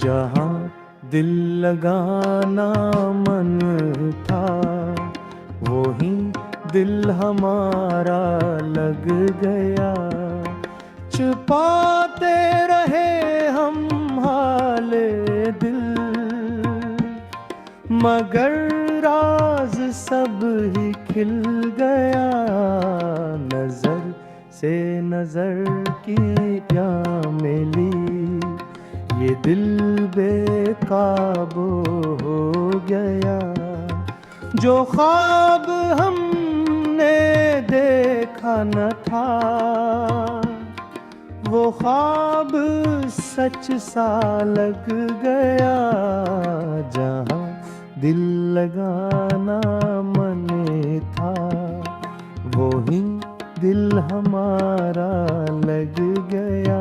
जहाँ दिल लगाना मन था वहीं दिल हमारा लग गया। छुपाते रहे हम हाले दिल, मगर राज सब ही खिल गया। नजर से नजर की क्या मिली, ये दिल बेकाबू हो गया। जो ख्वाब हमने देखा न था वो ख्वाब सच सा लग गया। जहाँ दिल लगाना मन था वहीं दिल हमारा लग गया।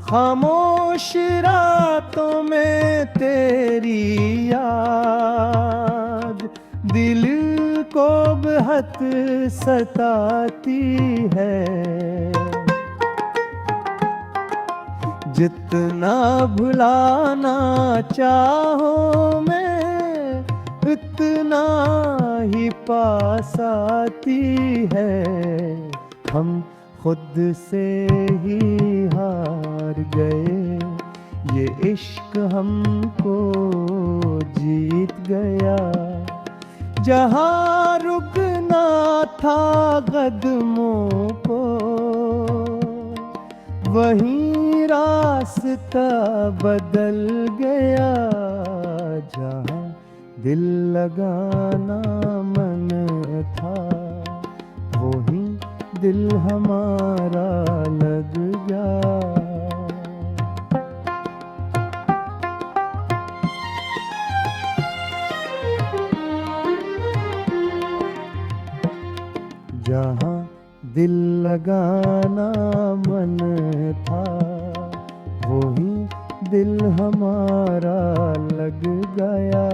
खामोश रातों में तेरी याद दिल को बेहद सताती है। जितना भुलाना चाहो मैं इतना ही पास आती है। हम खुद से ही हार गए, ये इश्क हमको जीत गया। जहाँ रुकना था कदमों को वहीं रास्ता बदल गया। जहाँ दिल लगाना मन था वहीं दिल हमारा लग गया। जहाँ दिल लगाना मन था वहीं दिल हमारा लग गया।